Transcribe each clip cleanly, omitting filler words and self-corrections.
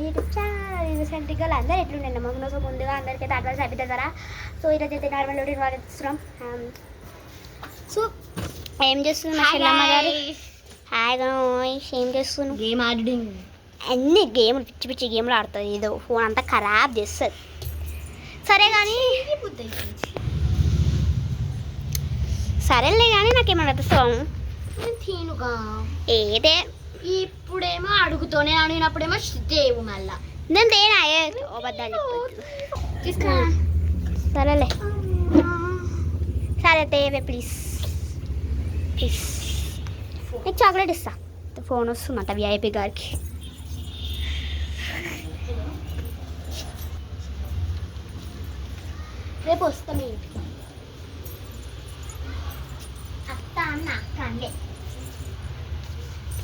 YouTube channel రీసెంట్గా అందరూ ఎట్లుండండి మమ్మల్ని. సో ముందుగా అందరికైతే అడ్వాన్స్ అయిపోతుంది కదా. సో ఈరోజు అయితే నార్మల్ రొటీన్ వాడిస్తున్నాం. సో ఏం చేస్తుంది మా చెల్లమ్మ గారు? హాయ్ గాయ్స్, ఏం చేస్తున్నాను? Game adding. అన్ని గేమ్లు పిచ్చి పిచ్చి గేమ్లు ఆడుతుంది. ఏదో ఫోన్ అంతా ఖరాబ్ చేస్తుంది. సరే కానీ సరేలే కానీ నాకేమన్నా తెస్తాము తినుగా. ఏదే ఇప్పుడేమో అడుగుతూనే అడిగినప్పుడేమో దేవు మళ్ళా నేను తేనా అబద్ధాలు తీసుకో. సరేలే సరే తేవే ప్లీజ్ ప్లీజ్. నీకు చాక్లెట్ ఇస్తా. ఫోన్ వస్తుందంట విఐపి గారికి. రేపు వస్తాం ఇంటికి. అత్త అన్న అక్క అండే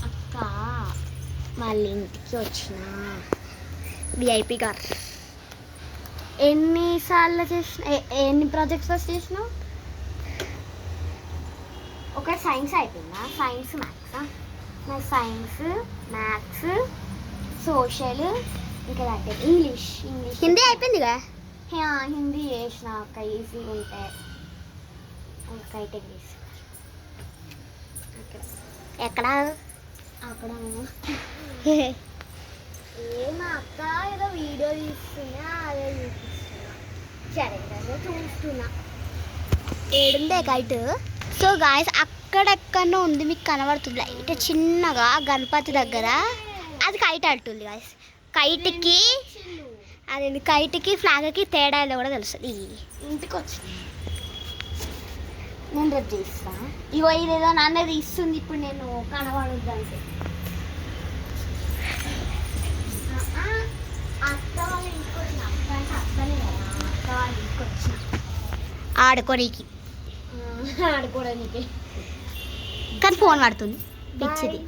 అక్క వాళ్ళ ఇంటికి వచ్చిన విఐపి గారు. ఎన్నిసార్లు చేసిన ఎన్ని ప్రాజెక్ట్స్ ఫస్ట్ చేసినావు? ఒక సైన్స్ అయిపోయిందా? సైన్స్ మ్యాథ్సా? నా సైన్స్ మ్యాథ్స్ సోషల్ ఇంకా అంటే ఇంగ్లీష్ హిందీ అయిపోయిందిగా. హిందీ చేసిన ఒక ఈజీ ఉంటే ఇంకా ఇంగ్లీష్ ఎక్కడ అక్కడ ఏమా అక్క ఏదో వీడియో తీస్తున్నా అదే చూపిస్తున్నా. సరే చూస్తున్నా. ఏడుందే కైట్. సో గాయస్ అక్కడెక్కడో ఉంది, మీకు కనబడుతుంది లైట్ చిన్నగా గణపతి దగ్గర. అది కైట్ అంటుంది గాయస్. కైట్కి అది కైట్కి ఫ్లాగ్కి తేడా కూడా తెలుస్తుంది. ఇంటికి వచ్చి నేను రేపు చేస్తా. ఇగో ఇదేదో నాన్న తీస్తుంది ఇప్పుడు నేను కనబడద్దు అంటే. అత్త వాళ్ళ ఇంటికి వచ్చిన అక్క అత్తనే కదా. అక్క వాళ్ళ ఇంటికి వచ్చిన ఆడుకోనికి ఆడుకోవడానికి. కానీ ఫోన్ పడుతుంది పిచ్చిది.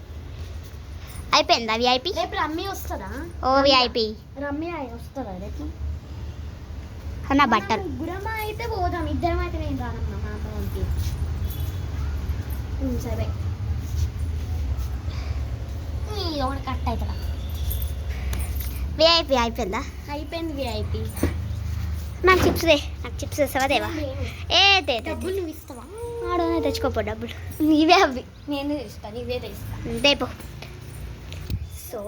అయిపోయిందా విఐపి? రేపు రమ్మి వస్తుందా? ఓ విఐపి రమ్మి వస్తుందా రేపు? నా బట్టలు ముగ్గురం అయితే పోదాం. ఇద్దరం అయితే నేను రానమ్మా మా అమ్మకి. సరే ఒకటి కట్ అవుతుందా? విఐపి అయిపోయిందా? అయిపోయింది విఐపి. నాకు చిప్స్ దే. నాకు చిప్స్ తెస్తావా దేవా? ఏ తే డబ్బులు నువ్వు ఇస్తావా? ఆడనే తెచ్చుకోపో డబ్బులు. నీవే అవి నేను తెస్తా. నీవే తెస్తా దేపో. సో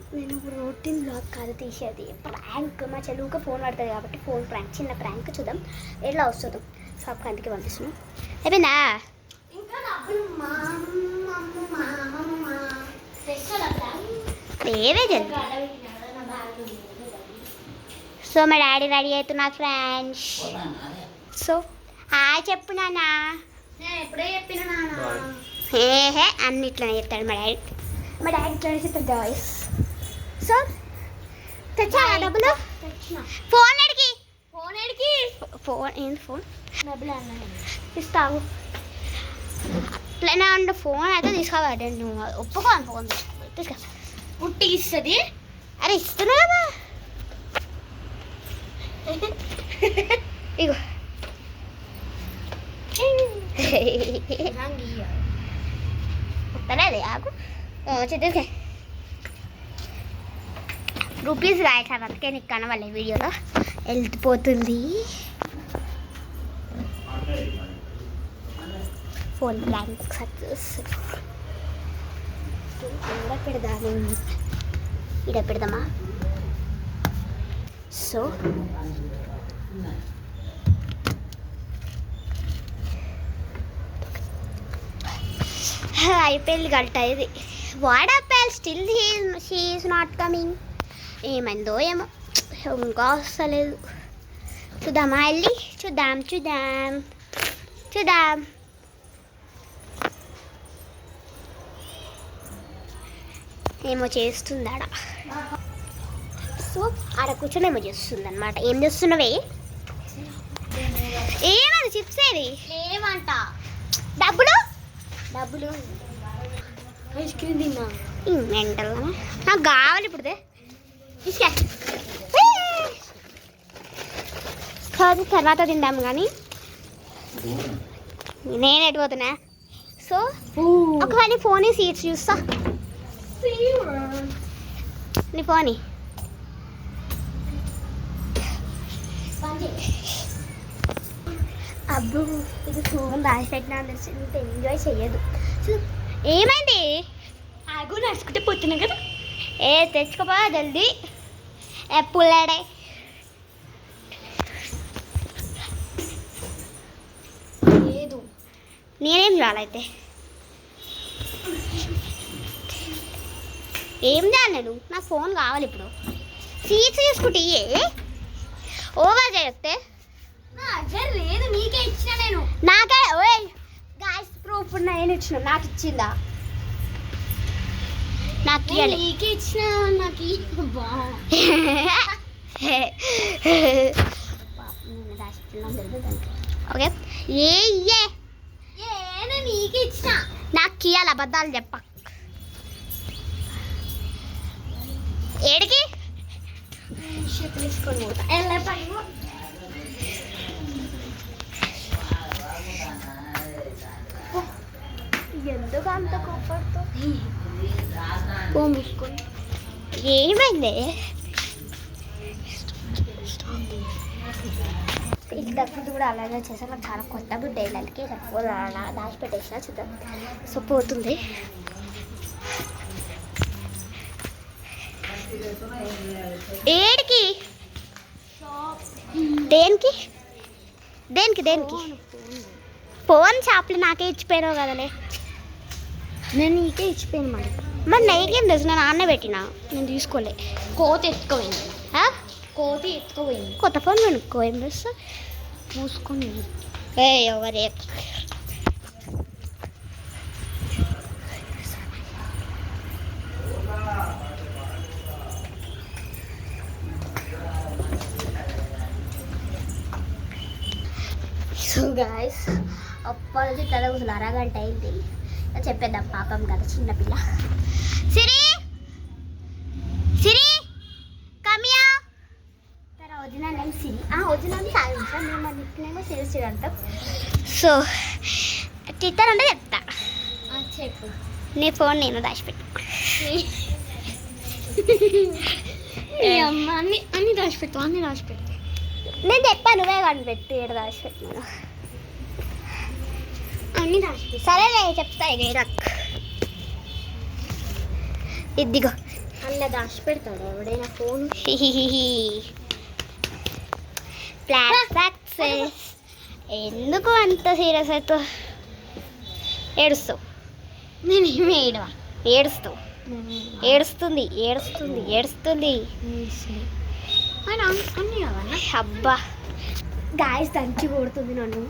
నేను రొటీన్ బ్లాగ్ కాదు తీసేది, ప్రాంక్. మా చెల్లుగా ఫోన్ పడుతుంది కాబట్టి ఫోన్ ప్రాంక్, చిన్న ప్రాంక్ చూద్దాం ఎట్లా వస్తుందో. షాప్కి అందుకే పంపిస్తున్నాం. అయిపోయిందా? ఇంకా డబ్బులు ఏవే జల్ది. సో మా డాడీ రెడీ అవుతున్నా ఫ్రెండ్స్. సో చెప్పు నాన్న. నేను ఎప్పుడే చెప్పిన నాన్న. హే అన్నిట్లోనే చెప్తాడు మా డాడీ. మా డాడీ ఇట్లా చెప్తాడు గాయ్స్. సో తెచ్చా డబ్బులు? ఫోన్ ఎడికి? ఫోన్ ఏంటి? ఫోన్ డబ్బులు అన్నా ఇస్తావు. అట్లనే ఉండు. ఫోన్ అయితే తీసుకోవాలి. నువ్వు ఒప్పుకోను. ఫోన్ తీసుకో. పుట్టి ఇస్తుంది. అరే ఇస్తున్నా కదా. ఇగో వస్తలేదే ఆకు చెట్టుకే రూపీస్ గాయస్. అందుకే నీకు కనవాలి వీడియోలో వెళ్ళిపోతుంది. Phone blank success. ఇక్కడ పెడదాము. ఇక్కడ పెడదామా? సో అయిపోయింది గంట. ఇది what happen? Still she is not coming. ఏమైందో ఏమో ఇంకా వస్తలేదు. చూద్దామా వెళ్ళి? చూద్దాం ఏమో చేస్తుంది ఆడ. సో ఆడ కూర్చొని ఏమో చేస్తుంది అనమాట. ఏం చేస్తున్నావే? ఏమది చిప్స్? ఏది ఏమంట? డబ్బులు ఐస్ క్రీమ్ తిన్నా. మెంటల్ నాకు కావాలి ఇప్పుడు. తీసుకె తర్వాత తిందాం కానీ నేను ఎటుపోతున్నా. సో ఒకసారి ఫోన్ సీట్స్ చూస్తా. నీ ఫోన్ అబ్బు ఇది ఫోన్ రాసి పెట్టినా ఇంత ఎంజాయ్ చెయ్యదు ఏమైంది ఆగు నడుచుకుంటే పోతున్నా కదా ఏ తెచ్చుకోపా జల్దీ పుల్లాడే లేదు నేనేం చేయాలైతే ఏం చేయాలి నేను నా ఫోన్ కావాలి ఇప్పుడు సీట్స్ తీసుకుంటే ఓవర్ చేయొస్తే లేదు నీకే ఇచ్చిన నేను నాకే ఓయ్ గాయస్ ప్రూఫ్ నేను ఇచ్చిన నాకు ఇచ్చిందా నాకు ఇవ్వాలి నీకే ఇచ్చిన నాకు ఓకే ఏ నీకే ఇచ్చిన నాకు ఇవ్వాలి అబద్ధాలు చెప్ప ఏడికి తీసుకొని పోతా ఎందుకు అంత కోపడుతూ ఏమైంది ఇంతకుముందు కూడా అలాగే చేశాను నాకు చాలా కొత్త బుడ్డ వెళ్ళాలికి దాచిపెట్టేసిన చూద్దాం సో పోతుంది ఏడికి దేనికి దేనికి దేనికి ఫోన్ షాప్లో నాకే ఇచ్చిపోయినావు కదలే నేను నీకే ఇచ్చిపోయాను మరి నీకేం తెలుసు నేను ఆన్నే పెట్టినా నేను తీసుకోలే కోతి ఎత్తుకోపోయింది కోతి ఎత్తుకోపోయింది కొత్త ఫోన్ కొనుక్కో ఏం చేస్తా మూసుకొని ఏ ఎవరే సో గాయస్ అప్పటి తల కూర్చుని అరగంట అయింది చెప్పేద్దాం పాపం కదా చిన్నపిల్ల సిరి సిరి కమియా తన ఒరిజినల్ నేమ్ సిరి ఒరిజినల్ సాధించాం మేము మన నిక్నేమో సిరి సిరి అంటాం సో తిట్టారంటే చెప్తా చెప్పు నీ ఫోన్ నేను దాచిపెట్టు అమ్మ అన్ని దాచిపెట్టు అన్ని దాచిపెట్టు నేను చెప్పా నువ్వే కనిపెట్టు ఏడు దాచిపెట్టినా అన్ని దాచిపెట్టు సరేలే చెప్తా నాకు ఇదిగో అలా దాచిపెడతాడు ఎవడైనా ఫోన్ ప్లాన్ సక్సెస్ ఎందుకు అంత సీరియస్ అవుతావు ఏడుస్తావు నేను ఏమి ఏడవా ఏడుస్తావు ఏడుస్తుంది ఏడుస్తుంది ఏడుస్తుంది అన్నీ కావాలా అబ్బా గాయస్ దంచి కొడుతుంది నన్ను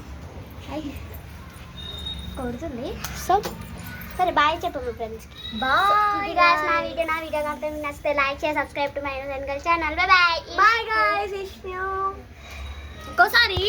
కొడుతుంది సో సరే బాయ్ చెప్పు మీ ఫ్రెండ్స్కి బాయ్ గాయస్ నా వీడియో కనుక మీకు నచ్చితే లైక్ చేసి subscribe to my channel bye bye guys ఇంకోసారి